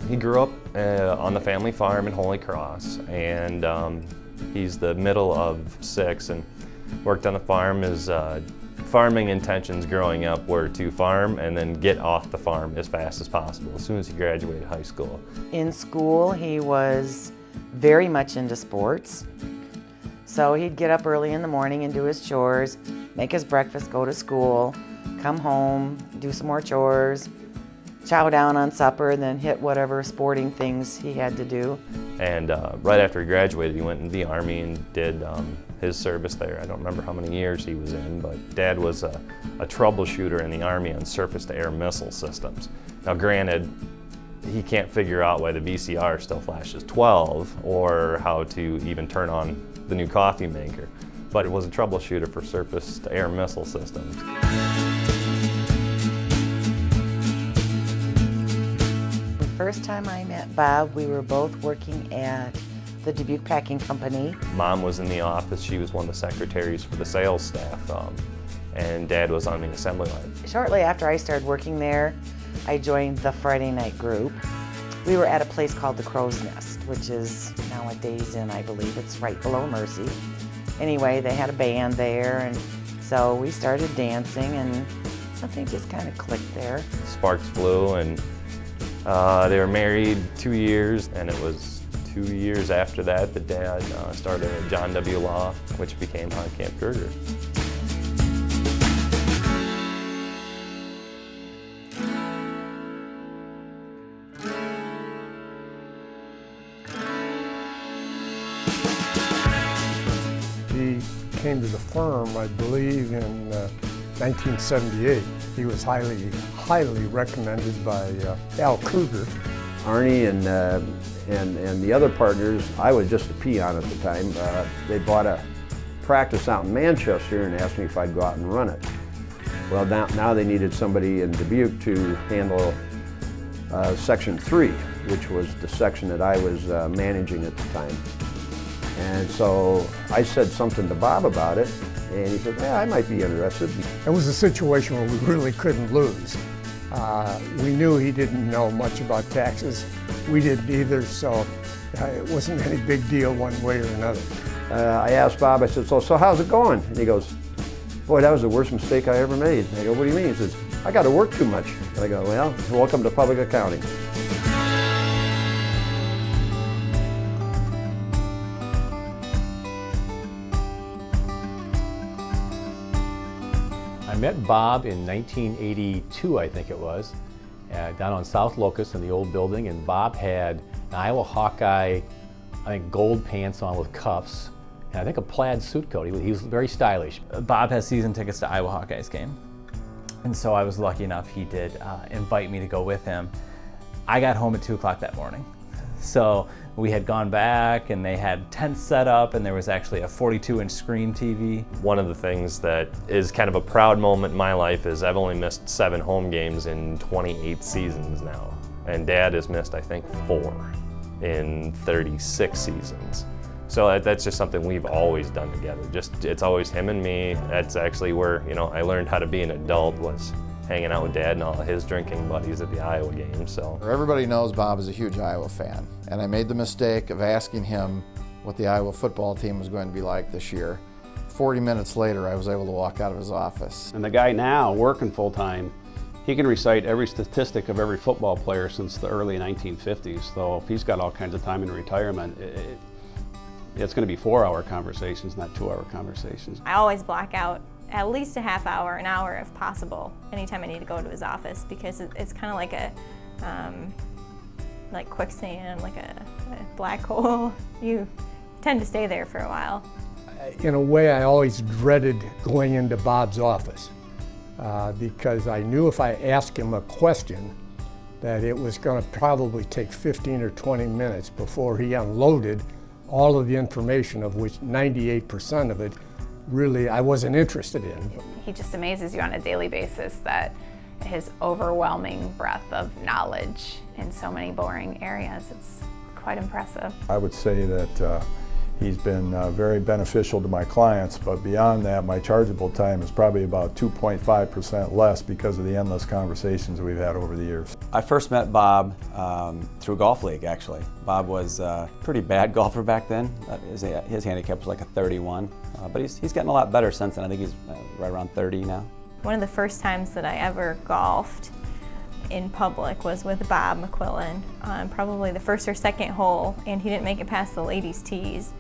He grew up on the family farm in Holy Cross, and he's the middle of 6 and worked on the farm. His farming intentions growing up were to farm and then get off the farm as fast as possible as soon as he graduated high school. In school, he was very much into sports. So he'd get up early in the morning and do his chores, make his breakfast, go to school, come home, do some more chores, chow down on supper, and then hit whatever sporting things he had to do. And right after he graduated, he went into the Army and did his service there. I don't remember how many years he was in, but Dad was a troubleshooter in the Army on surface-to-air missile systems. Now granted, he can't figure out why the VCR still flashes 12 or how to even turn on the new coffee maker, but it was a troubleshooter for surface-to-air missile systems. The first time I met Bob, we were both working at the Dubuque Packing Company. Mom was in the office. She was one of the secretaries for the sales staff, and Dad was on the assembly line. Shortly after I started working there, I joined the Friday night group. We were at a place called the Crow's Nest, which is now a Days Inn, I believe. It's right below Mercy. Anyway, they had a band there, and so we started dancing, and something just kind of clicked there. Sparks flew, and they were married 2 years, and it was 2 years after that that Dad started at John W. Law, which became Honkamp Krueger. He came to the firm, I believe, in 1978. He was highly recommended by Al Krueger. Arnie and the other partners, I was just a peon at the time. They bought a practice out in Manchester and asked me if I'd go out and run it. Well, now they needed somebody in Dubuque to handle Section 3, which was the section that I was managing at the time. And so I said something to Bob about it, and he said, yeah, I might be interested. It was a situation where we really couldn't lose. We knew he didn't know much about taxes. We didn't either, so it wasn't any big deal one way or another. I asked Bob, I said, so how's it going? And he goes, boy, that was the worst mistake I ever made. And I go, what do you mean? He says, I got to work too much. And I go, well, welcome to public accounting. I met Bob in 1982, I think it was, down on South Locust in the old building, and Bob had an Iowa Hawkeye, I think gold pants on with cuffs, and I think a plaid suit coat. He was very stylish. Bob has season tickets to Iowa Hawkeyes game, and so I was lucky enough he did invite me to go with him. I got home at 2 o'clock that morning. So we had gone back and they had tents set up, and there was actually a 42-inch screen TV. One of the things that is kind of a proud moment in my life is I've only missed 7 home games in 28 seasons now. And Dad has missed, I think, 4 in 36 seasons. So that's just something we've always done together. It's always him and me. That's actually where, I learned how to be an adult, was hanging out with Dad and all his drinking buddies at the Iowa game. So everybody knows Bob is a huge Iowa fan, and I made the mistake of asking him what the Iowa football team was going to be like this year. 40 minutes later, I was able to walk out of his office. And the guy now, working full-time, he can recite every statistic of every football player since the early 1950s. So if he's got all kinds of time in retirement, it's going to be 4-hour conversations, not 2-hour conversations. I always block out at least a half hour, an hour if possible, anytime I need to go to his office, because it's kind of like a like quicksand, like a black hole. You tend to stay there for a while. In a way, I always dreaded going into Bob's office because I knew if I asked him a question that it was going to probably take 15 or 20 minutes before he unloaded all of the information, of which 98% of it really I wasn't interested in. He just amazes you on a daily basis, that his overwhelming breadth of knowledge in so many boring areas. It's quite impressive. I would say that he's been very beneficial to my clients, but beyond that, my chargeable time is probably about 2.5% less because of the endless conversations we've had over the years. I first met Bob through Golf League, actually. Bob was a pretty bad golfer back then. His handicap was like a 31, but he's getting a lot better since then. I think he's right around 30 now. One of the first times that I ever golfed in public was with Bob McQuillen on probably the first or second hole, and he didn't make it past the ladies' tees.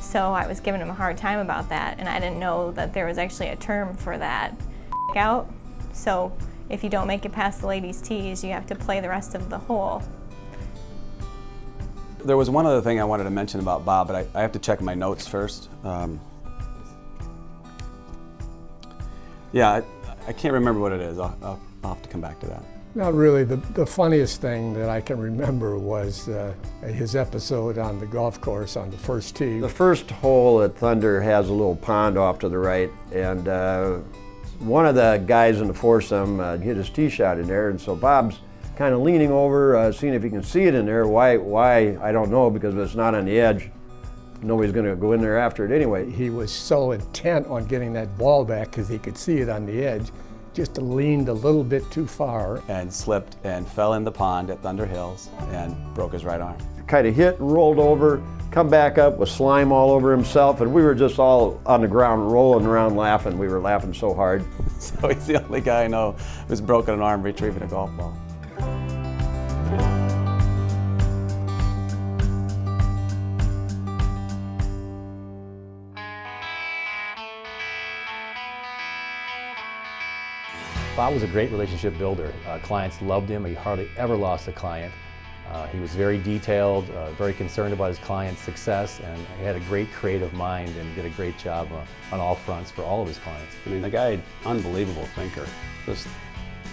So I was giving him a hard time about that, and I didn't know that there was actually a term for that, out. So if you don't make it past the ladies' tees, you have to play the rest of the hole. There was one other thing I wanted to mention about Bob, but I have to check my notes first. Yeah, I can't remember what it is. I'll have to come back to that. Not really. The funniest thing that I can remember was his episode on the golf course on the first tee. The first hole at Thunder has a little pond off to the right, and one of the guys in the foursome hit his tee shot in there, and so Bob's kind of leaning over, seeing if he can see it in there. Why, I don't know, because if it's not on the edge, nobody's going to go in there after it anyway. He was so intent on getting that ball back because he could see it on the edge, just leaned a little bit too far. And slipped and fell in the pond at Thunder Hills and broke his right arm. Kind of hit, rolled over, come back up with slime all over himself, and we were just all on the ground rolling around laughing. We were laughing so hard. So he's the only guy I know who's broken an arm retrieving a golf ball. Bob was a great relationship builder. Clients loved him. He hardly ever lost a client. He was very detailed, very concerned about his clients' success, and he had a great creative mind and did a great job on all fronts for all of his clients. I mean, the guy, unbelievable thinker. Just,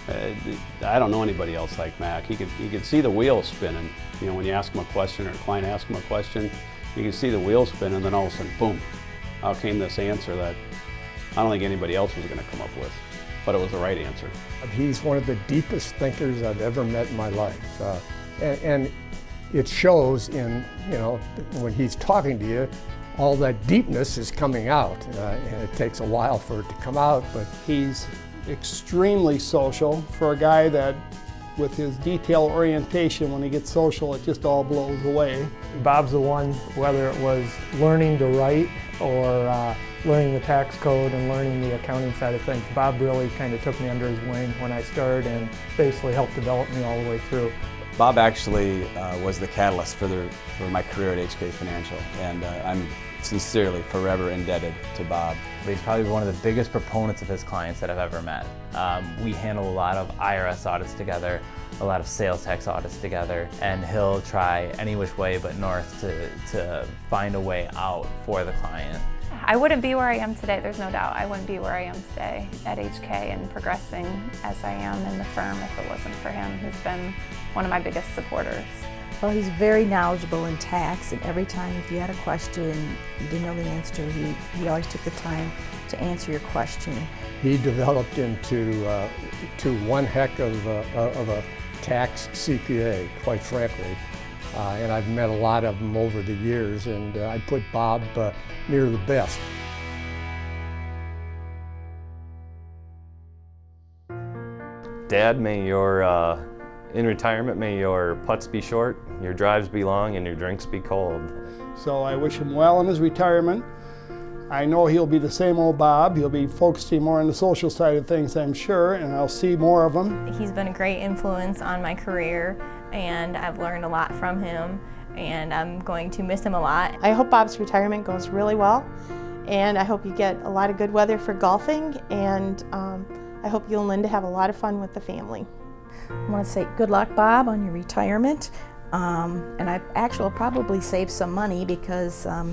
I don't know anybody else like Mac. He could see the wheels spinning. You know, when you ask him a question or a client asks him a question, you can see the wheels spin, and then all of a sudden, boom, out came this answer that I don't think anybody else was going to come up with. But it was the right answer. He's one of the deepest thinkers I've ever met in my life. And it shows in, you know, when he's talking to you, all that deepness is coming out. And it takes a while for it to come out, but he's extremely social for a guy that, with his detail orientation, when he gets social, it just all blows away. Bob's the one, whether it was learning to write or learning the tax code and learning the accounting side of things. Bob really kind of took me under his wing when I started and basically helped develop me all the way through. Bob actually was the catalyst for my career at HK Financial, and I'm sincerely forever indebted to Bob. He's probably one of the biggest proponents of his clients that I've ever met. We handle a lot of IRS audits together, a lot of sales tax audits together, and he'll try any which way but north to find a way out for the client. I wouldn't be where I am today, there's no doubt. I wouldn't be where I am today at HK and progressing as I am in the firm if it wasn't for him. He's been one of my biggest supporters. Well, he's very knowledgeable in tax, and every time if you had a question you didn't know the answer to, he always took the time to answer your question. he developed into one heck of a tax CPA, quite frankly. And I've met a lot of them over the years, and I'd put Bob near the best. Dad, in retirement, may your putts be short, your drives be long, and your drinks be cold. So I wish him well in his retirement. I know he'll be the same old Bob. He'll be focusing more on the social side of things, I'm sure, and I'll see more of him. He's been a great influence on my career, and I've learned a lot from him, and I'm going to miss him a lot. I hope Bob's retirement goes really well, and I hope you get a lot of good weather for golfing, and I hope you and Linda have a lot of fun with the family. I want to say good luck, Bob, on your retirement. And I actually will probably save some money because I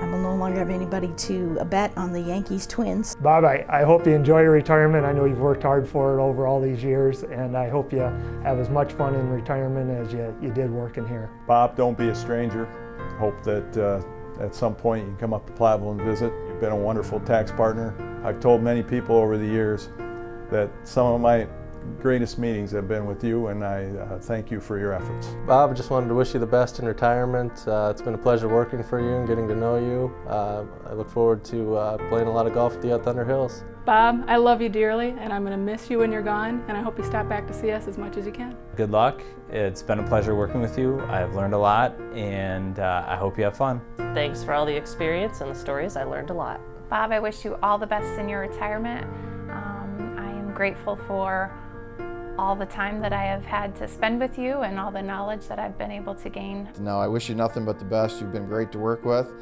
will no longer have anybody to bet on the Yankees Twins. Bob, I hope you enjoy your retirement. I know you've worked hard for it over all these years, and I hope you have as much fun in retirement as you did working here. Bob, don't be a stranger. Hope that at some point you can come up to Platteville and visit. You've been a wonderful tax partner. I've told many people over the years that some of my greatest meetings have been with you, and I thank you for your efforts. Bob, I just wanted to wish you the best in retirement. It's been a pleasure working for you and getting to know you. I look forward to playing a lot of golf with you at Thunder Hills. Bob, I love you dearly, and I'm going to miss you when you're gone, and I hope you stop back to see us as much as you can. Good luck. It's been a pleasure working with you. I've learned a lot, and I hope you have fun. Thanks for all the experience and the stories. I learned a lot. Bob, I wish you all the best in your retirement. I am grateful for all the time that I have had to spend with you and all the knowledge that I've been able to gain. No, I wish you nothing but the best. You've been great to work with,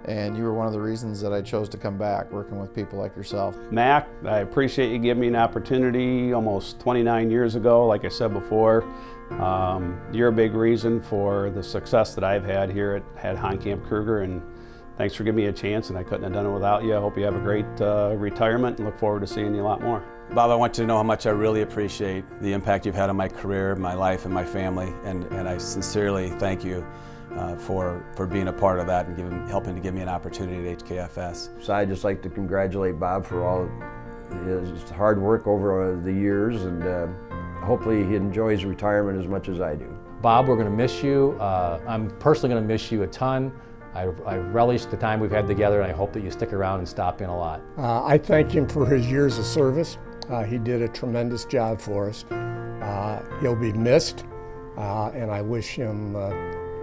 and you were one of the reasons that I chose to come back, working with people like yourself. Mac, I appreciate you giving me an opportunity almost 29 years ago, like I said before. You're a big reason for the success that I've had here at Honkamp Krueger, and thanks for giving me a chance, and I couldn't have done it without you. I hope you have a great retirement and look forward to seeing you a lot more. Bob, I want you to know how much I really appreciate the impact you've had on my career, my life, and my family, and I sincerely thank you for being a part of that and helping to give me an opportunity at HKFS. So I'd just like to congratulate Bob for all his hard work over the years, and hopefully he enjoys retirement as much as I do. Bob, we're going to miss you. I'm personally going to miss you a ton. I relish the time we've had together, and I hope that you stick around and stop in a lot. I thank him for his years of service. He did a tremendous job for us. He'll be missed, and I wish him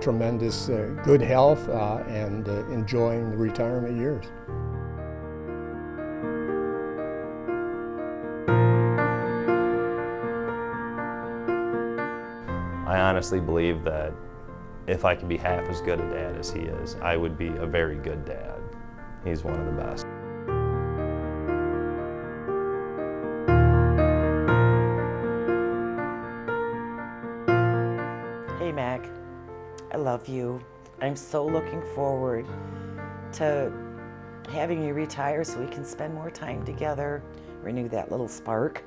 tremendous good health and enjoying the retirement years. I honestly believe that if I could be half as good a dad as he is, I would be a very good dad. He's one of the best. Hey Mac, I love you. I'm so looking forward to having you retire so we can spend more time together, renew that little spark.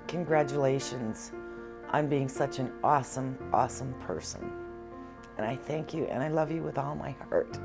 Congratulations on being such an awesome, awesome person. And I thank you and I love you with all my heart.